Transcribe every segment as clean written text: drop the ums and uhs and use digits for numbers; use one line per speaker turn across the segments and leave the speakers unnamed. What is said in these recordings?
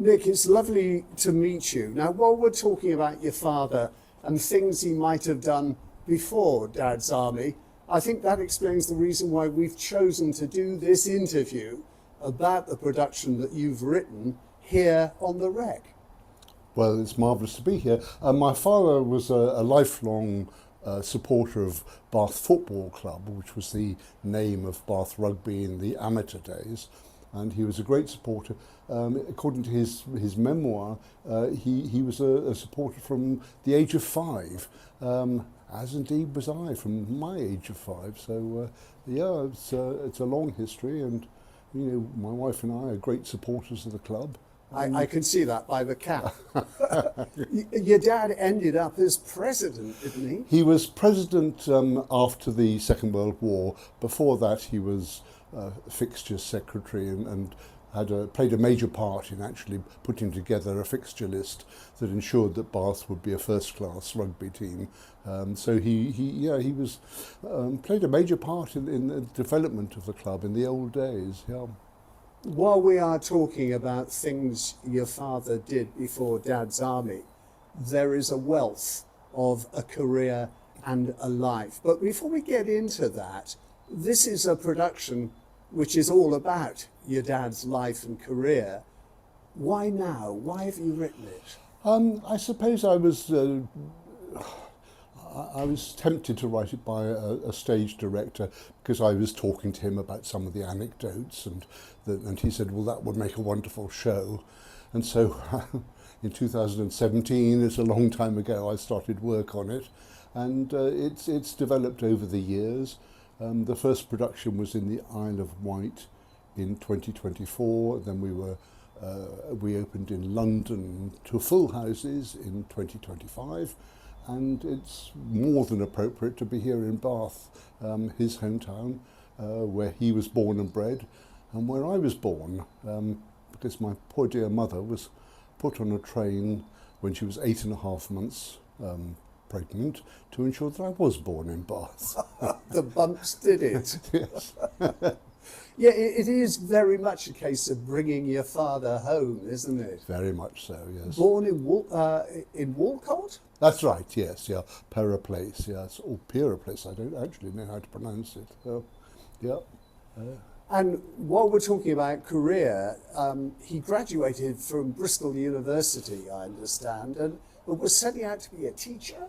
Nick, it's lovely to meet you. Now, while we're talking about your father and things he might have done before Dad's army, I think that explains the reason why we've chosen to do this interview about the production that you've written here on the Rec.
Well, it's marvellous to be here. My father was a lifelong supporter of Bath Football Club, which was the name of Bath Rugby in the amateur days. And he was a great supporter. According to his memoir, he was a supporter from the age of 5, as indeed was I from my age of 5. So yeah, it's a long history, and you know, my wife and I are great supporters of the club.
I can see that by the cap. Your dad ended up as president, didn't he?
He was president after the Second World War. Before that, he was fixture secretary and played a major part in actually putting together a fixture list that ensured that Bath would be a first-class rugby team. So he was played a major part in the development of the club in the old days. Yeah.
While we are talking about things your father did before Dad's army, there is a wealth of a career and a life. But before we get into that, this is a production which is all about your dad's life and career. Why now? Why have you written it?
I suppose I was tempted to write it by a stage director because I was talking to him about some of the anecdotes, and he said, well, that would make a wonderful show. And so in 2017, it's a long time ago, I started work on it, and it's developed over the years. The first production was in the Isle of Wight in 2024. Then we opened in London to full houses in 2025. And it's more than appropriate to be here in Bath, his hometown, where he was born and bred, and where I was born, because my poor dear mother was put on a train when she was 8.5 months pregnant to ensure that I was born in Bath.
The bumps did it.
Yes.
Yeah, it is very much a case of bringing your father home, isn't it?
Very much so, yes.
Born in Walcott?
That's right, yes, yeah. Pera Place, yes. Or Pera Place, I don't actually know how to pronounce it. Yeah.
And while we're talking about career, he graduated from Bristol University, I understand, and was setting out to be a teacher?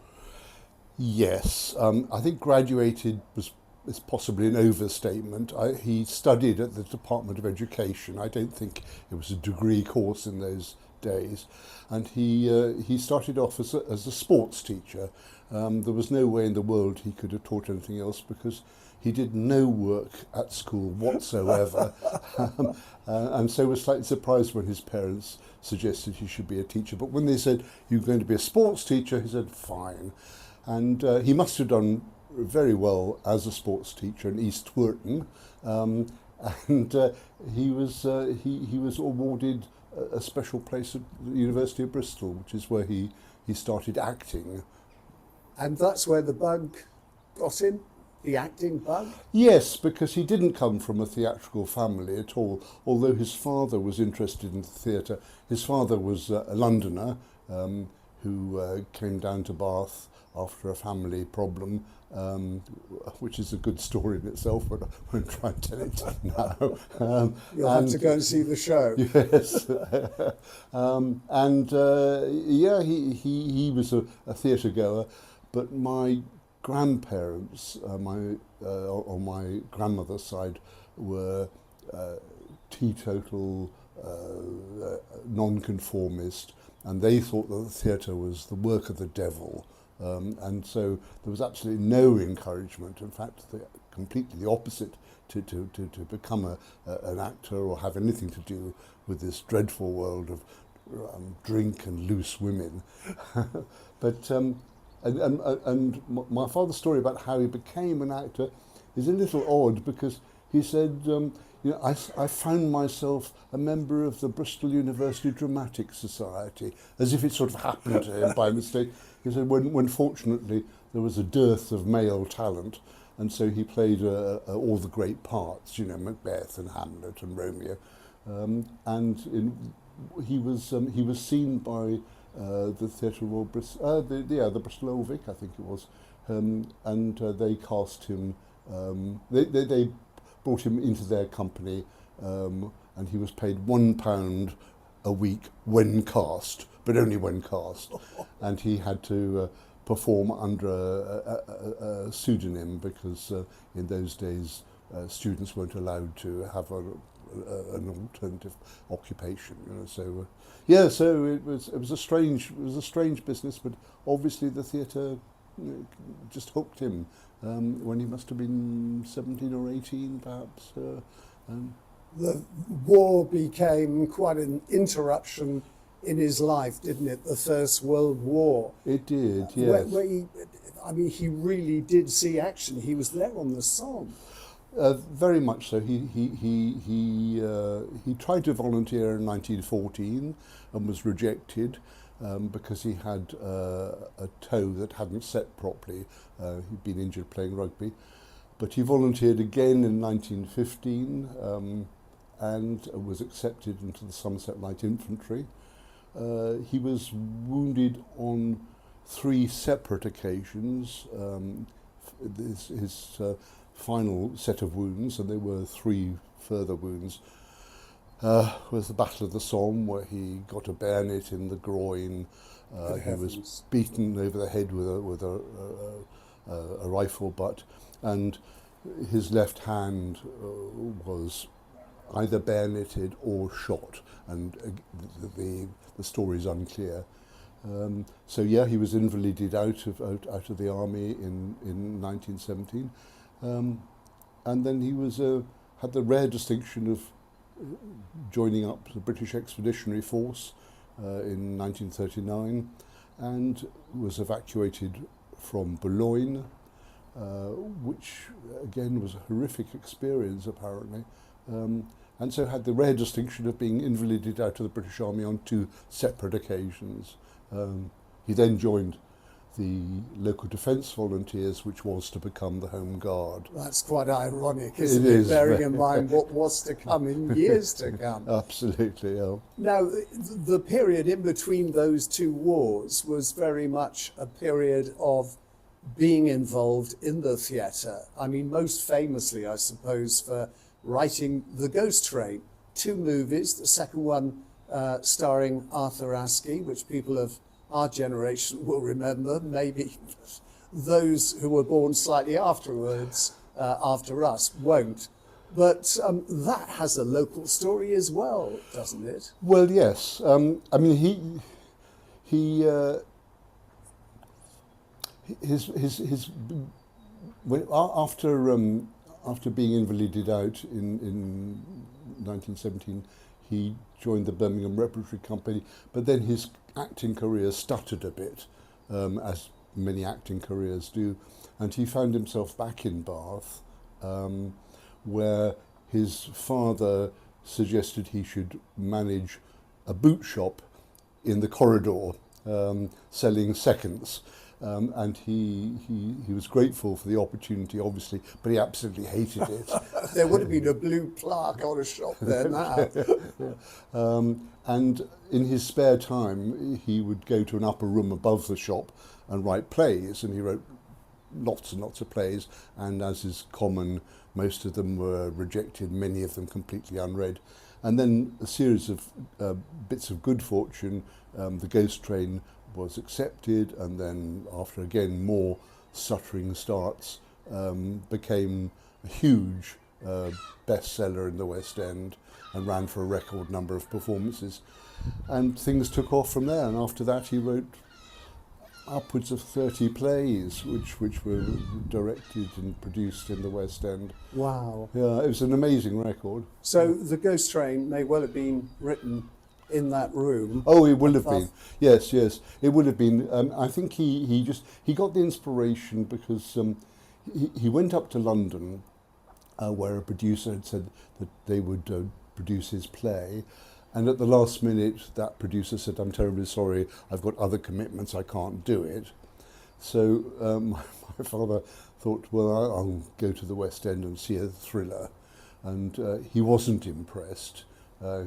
Yes, I think graduated is possibly an overstatement. He studied at the Department of Education. I don't think it was a degree course in those days. And he started off as a sports teacher. There was no way in the world he could have taught anything else because he did no work at school whatsoever. And so was slightly surprised when his parents suggested he should be a teacher. But when they said, you're going to be a sports teacher, he said, fine. And he must have done very well as a sports teacher in East Twerton, and he was awarded a special place at the University of Bristol, which is where he started acting.
And that's where the bug got him, the acting bug?
Yes, because he didn't come from a theatrical family at all, although his father was interested in theatre. His father was a Londoner who came down to Bath after a family problem, which is a good story in itself, but I won't try and tell it now.
You'll have to go and see the show.
Yes. Yeah, he was a theatre goer, but my grandparents, on my grandmother's side, were teetotal, non-conformist, and they thought that the theatre was the work of the devil. And so there was absolutely no encouragement. In fact, completely the opposite to become an actor or have anything to do with this dreadful world of drink and loose women. But and my father's story about how he became an actor is a little odd because he said, I found myself a member of the Bristol University Dramatic Society, as if it sort of happened to him by mistake. He said when fortunately there was a dearth of male talent, and so he played all the great parts, Macbeth and Hamlet and Romeo. And he was seen by the Theatre Royal Bristol, the Bristol Old Vic, I think it was, and they cast him. They brought him into their company, and he was paid £1 a week when cast, but only when cast, and he had to perform under a pseudonym because in those days students weren't allowed to have an alternative occupation. You know, so yeah, so it was a strange business, but obviously the theatre just hooked him when he must have been 17 or 18, perhaps.
The war became quite an interruption in his life, didn't it? The First World War.
It did, yes.
He really did see action. He was there on the Somme.
Very much so. He tried to volunteer in 1914 and was rejected because he had a toe that hadn't set properly. He'd been injured playing rugby. But he volunteered again in 1915 and was accepted into the Somerset Light Infantry. He was wounded on 3 separate occasions. His final set of wounds, and there were 3 further wounds, was the Battle of the Somme, where he got a bayonet in the groin. He was beaten over the head with a rifle butt, and his left hand was either bayoneted or shot, and the story is unclear. So yeah, he was invalided out of the army in 1917, and then he had the rare distinction of joining up the British Expeditionary Force in 1939, and was evacuated from Boulogne, which again was a horrific experience apparently. And so had the rare distinction of being invalided out of the British Army on 2 separate occasions. He then joined the local defence volunteers, which was to become the Home Guard.
That's quite ironic, isn't it? Bearing in mind what was to come in years to come.
Absolutely, yeah.
Now, the period in between those 2 wars was very much a period of being involved in the theatre. I mean, most famously, I suppose, for writing The Ghost Train, 2 movies, the second one starring Arthur Askey, which people of our generation will remember, maybe those who were born slightly afterwards, after us, won't. But that has a local story as well, doesn't it?
Well, yes. I mean, after being invalided out in 1917, he joined the Birmingham Repertory Company, but then his acting career stuttered a bit, as many acting careers do, and he found himself back in Bath, where his father suggested he should manage a boot shop in the corridor, selling seconds. And he was grateful for the opportunity, obviously, but he absolutely hated it.
There would have been a blue plaque on a shop there now.
And in his spare time, he would go to an upper room above the shop and write plays, and he wrote lots and lots of plays, and as is common, most of them were rejected, many of them completely unread. And then a series of bits of good fortune, The Ghost Train was accepted, and then after again more stuttering starts, became a huge bestseller in the West End and ran for a record number of performances, and things took off from there. And after that he wrote upwards of 30 plays which were directed and produced in the West End.
Wow.
Yeah, it was an amazing record.
So The Ghost Train may well have been written in that room.
Oh, it would have been. Yes, it would have been. I think he got the inspiration because he went up to London, where a producer had said that they would produce his play, and at the last minute that producer said, "I'm terribly sorry, I've got other commitments, I can't do it." So my father thought, well, I'll go to the West End and see a thriller, and he wasn't impressed.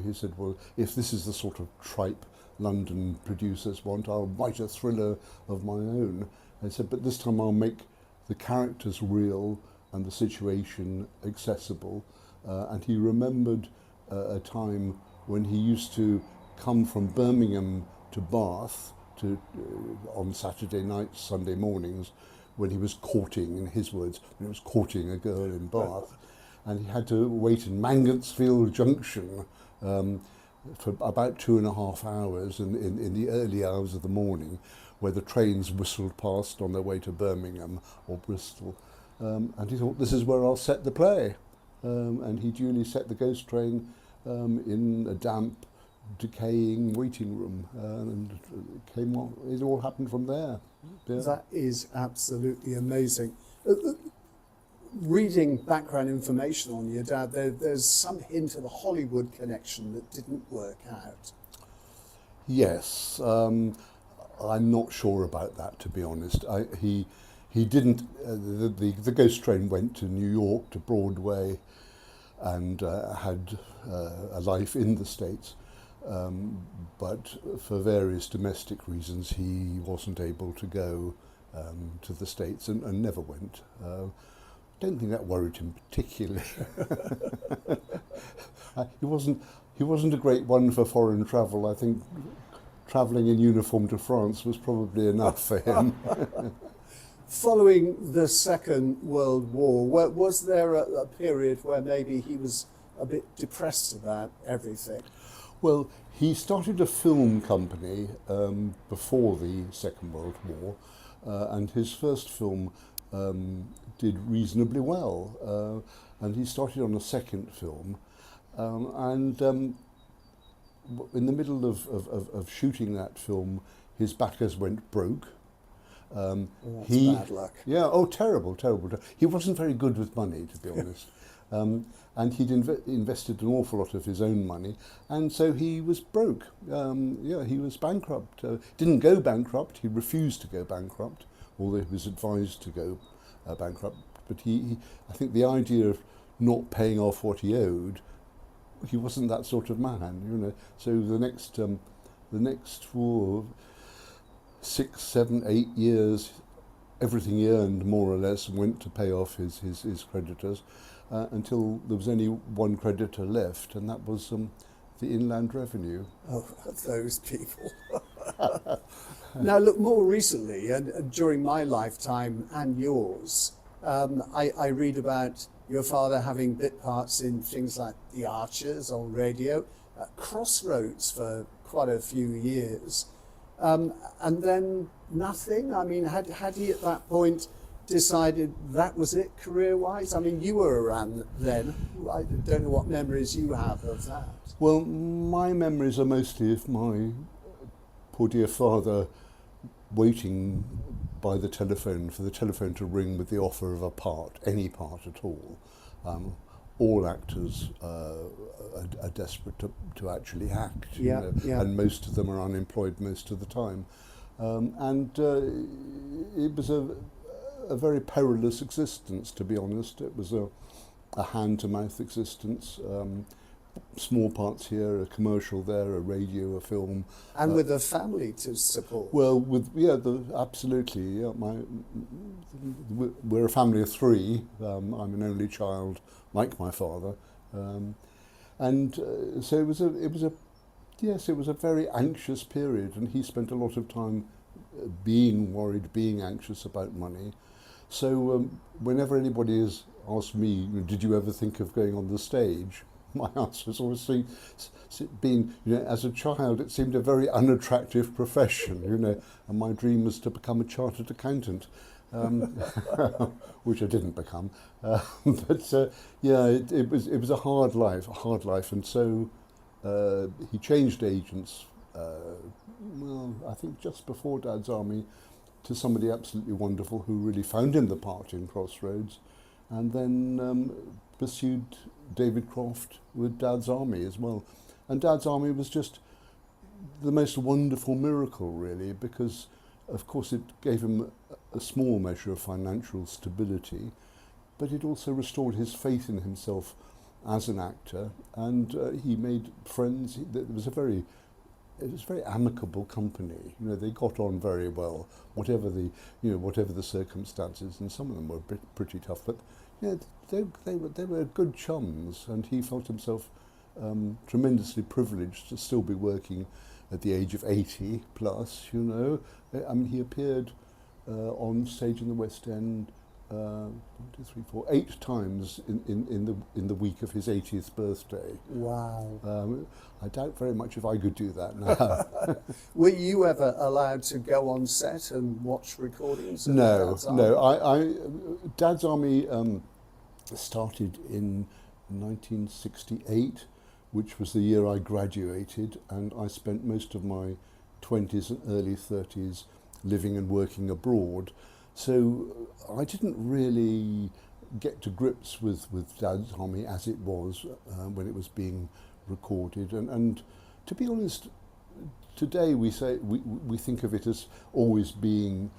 He said, well, if this is the sort of tripe London producers want, I'll write a thriller of my own. I said, but this time I'll make the characters real and the situation accessible. And he remembered a time when he used to come from Birmingham to Bath on Saturday nights, Sunday mornings, when he was courting, in his words, when he was courting a girl in Bath. And he had to wait in Mangotsfield Junction for about 2.5 hours in the early hours of the morning, where the trains whistled past on their way to Birmingham or Bristol. And he thought, this is where I'll set the play. And he duly set the Ghost Train in a damp, decaying waiting room. And it all happened from there. Yeah.
That is absolutely amazing. Reading background information on your dad, there's some hint of a Hollywood connection that didn't work out.
Yes, I'm not sure about that, to be honest. He didn't. The Ghost Train went to New York, to Broadway, and had a life in the States. But for various domestic reasons, he wasn't able to go to the States and never went. I don't think that worried him particularly. He wasn't a great one for foreign travel. I think travelling in uniform to France was probably enough for him.
Following the Second World War, was there a period where maybe he was a bit depressed about everything?
Well, he started a film company before the Second World War, and his first film did reasonably well. And he started on a second film, and in the middle of shooting that film, his backers went broke.
That's bad luck.
Yeah, oh, terrible. He wasn't very good with money, to be honest. And he'd invested an awful lot of his own money, and so he was broke. He was bankrupt. Didn't go bankrupt, he refused to go bankrupt, although he was advised to go bankrupt. But I think the idea of not paying off what he owed, he wasn't that sort of man, you know. So the next 6, 7, 8 years, everything he earned more or less went to pay off his creditors, until there was only one creditor left, and that was the Inland Revenue.
Oh, those people. Now, look, more recently, and during my lifetime and yours, I read about your father having bit parts in things like The Archers on radio, Crossroads for quite a few years, and then nothing. I mean, had he at that point decided that was it career-wise? I mean, you were around then. I don't know what memories you have of that.
Well, my memories are mostly of my poor dear father waiting by the telephone for the telephone to ring with the offer of a part, any part at all. All actors are desperate to actually act, you know, and most of them are unemployed most of the time. It was a very perilous existence, to be honest. It was a hand-to-mouth existence. Small parts here, a commercial there, a radio, a film,
and with a family to support.
Well, absolutely. Yeah, we're a family of 3. I'm an only child, like my father, so it was a very anxious period, and he spent a lot of time being worried, being anxious about money. So whenever anybody has asked me, did you ever think of going on the stage? My answer has always been, as a child, it seemed a very unattractive profession, and my dream was to become a chartered accountant, which I didn't become. It was a hard life, and so he changed agents. I think just before Dad's Army, to somebody absolutely wonderful who really found him the part in Crossroads, and then pursued David Croft with Dad's Army as well. And Dad's Army was just the most wonderful miracle, really, because of course it gave him a small measure of financial stability, but it also restored his faith in himself as an actor, and he made friends. It was a very amicable company. You know, they got on very well, whatever the circumstances, and some of them were pretty tough. But yeah, they were good chums, and he felt himself tremendously privileged to still be working at the age of 80 plus. You know, I mean, he appeared on stage in the West End 8 times in the week of his 80th birthday.
Wow.
I doubt very much if I could do that now.
Were you ever allowed to go on set and watch recordings? Of
No,
Dad's Army?
no. Dad's Army started in 1968, which was the year I graduated, and I spent most of my 20s and early 30s living and working abroad. So I didn't really get to grips with Dad's Army as it was when it was being recorded. And to be honest, today we think of it as always being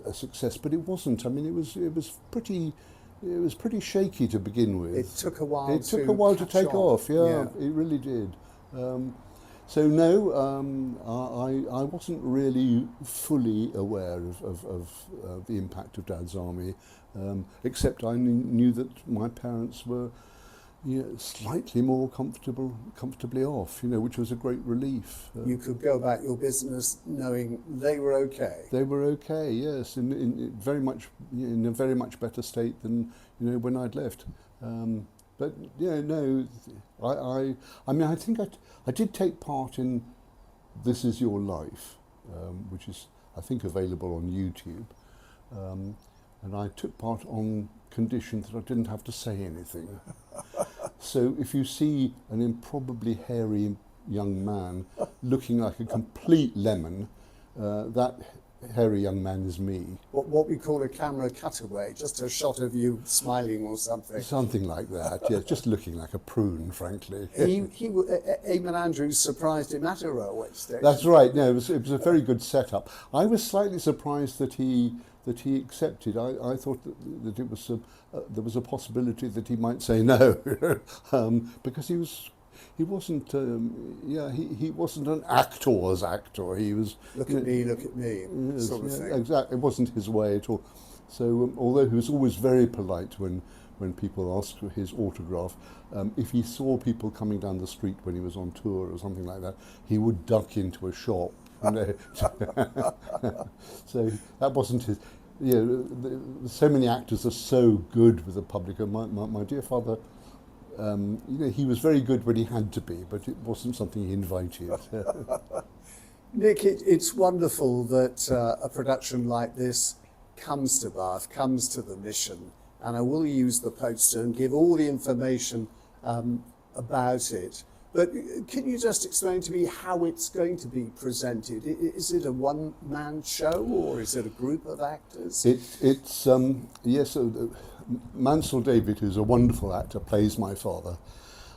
a success, but it wasn't. I mean, it was pretty shaky to begin with.
It took a while.
It took a while to take off. Yeah, it really did. So no, I wasn't really fully aware of the impact of Dad's Army, except I knew that my parents were slightly more comfortably off, which was a great relief.
You could go about your business knowing they were okay.
They were okay, yes, in a very much better state than when I'd left. But no, I mean, I think I did take part in This Is Your Life, which is, I think, available on YouTube. And I took part on condition that I didn't have to say anything. So if you see an improbably hairy young man looking like a complete lemon, that hairy young man is me.
What we call a camera cutaway, just a shot of you smiling or something.
Something like that, yeah, just looking like a prune, frankly.
Eamon Andrews surprised him at a railway station.
That's right, no, it was a very good setup. I was slightly surprised that he accepted. I thought that it was there was a possibility that he might say no, because he wasn't he wasn't an actor's actor. He was
look at me, yes, sort of thing.
Exactly, it wasn't his way at all. So although he was always very polite when people asked for his autograph, if he saw people coming down the street when he was on tour or something like that, he would duck into a shop. So that wasn't his. So many actors are so good with the public. And my dear father, he was very good when he had to be, but it wasn't something he invited.
Nick, it's wonderful that a production like this comes to Bath, comes to the Mission, and I will use the poster and give all the information about it. But can you just explain to me how it's going to be presented? Is it a one-man show or is it a group of actors?
It's yes. Mansell David, who's a wonderful actor, plays my father,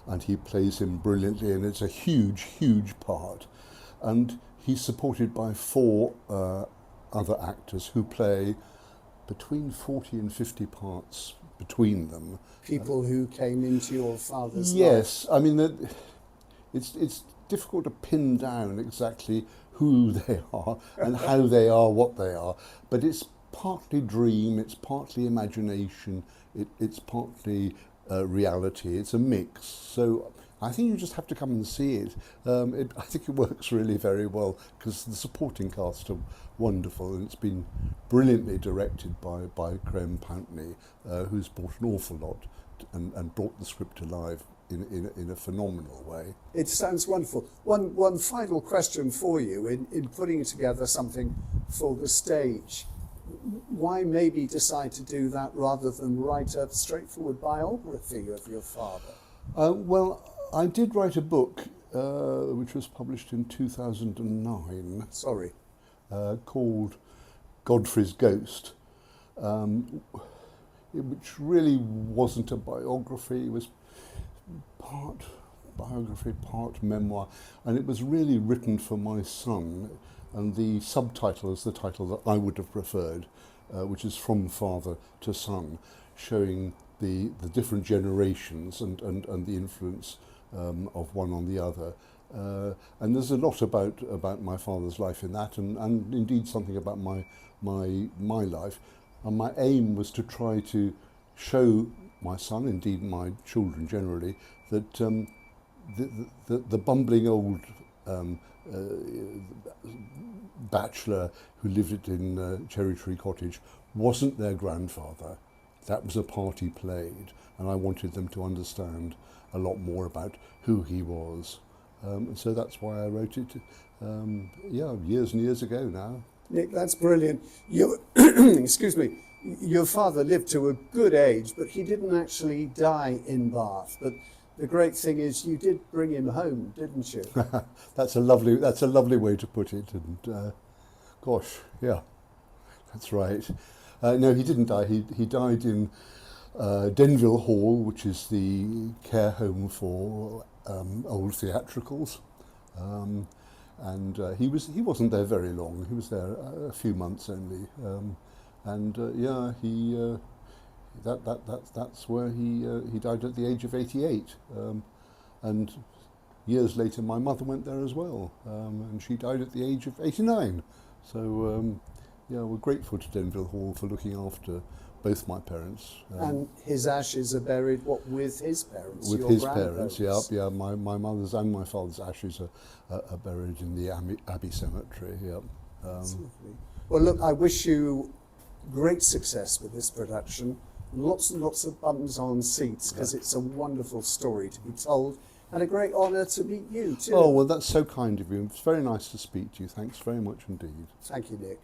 and he plays him brilliantly, and it's a huge, huge part. And he's supported by 4 other actors who play between 40 and 50 parts between them.
People who came into your father's life.
Yes, I mean, it's difficult to pin down exactly who they are and how they are what they are, but it's partly dream, it's partly imagination, it's partly reality, it's a mix. So I think you just have to come and see it. I think it works really very well because the supporting cast are wonderful, and it's been brilliantly directed by Graham Pountney, who's brought an awful lot and brought the script to life in a phenomenal way.
It sounds wonderful. One final question for you in putting together something for the stage. Why maybe decide to do that rather than write a straightforward biography of your father?
Well, I did write a book which was published in 2009.
Sorry.
Called Godfrey's Ghost, which really wasn't a biography. It was part biography, part memoir, and it was really written for my son, and the subtitle is the title that I would have preferred, which is From Father to Son, showing the different generations and the influence of one on the other. And there's a lot about my father's life in that, and indeed something about my life. And my aim was to try to show my son, indeed my children generally, that the bumbling old bachelor who lived in Cherry Tree Cottage wasn't their grandfather. That was a part he played, and I wanted them to understand a lot more about who he was. And so that's why I wrote it, years and years ago now.
Nick, that's brilliant. Excuse me. Your father lived to a good age, but he didn't actually die in Bath. But the great thing is, you did bring him home, didn't you?
That's a lovely way to put it. And gosh, yeah, that's right. No, he didn't die. He died in Denville Hall, which is the care home for old theatricals. And he wasn't there very long. He was there a few months only. That's where he died at the age of 88. And years later, my mother went there as well, and she died at the age of 89. So we're grateful to Denville Hall for looking after both my parents.
And his ashes are buried with his parents.
With
your
his parents,
grandparents.
yeah. My mother's and my father's ashes are buried in the Abbey Cemetery. Yeah.
That's lovely. Well, look, I wish you great success with this production. Lots and lots of bums on seats, because it's a wonderful story to be told, and a great honour to meet you too.
Oh, well, that's so kind of you. It's very nice to speak to you. Thanks very much indeed.
Thank you, Nick.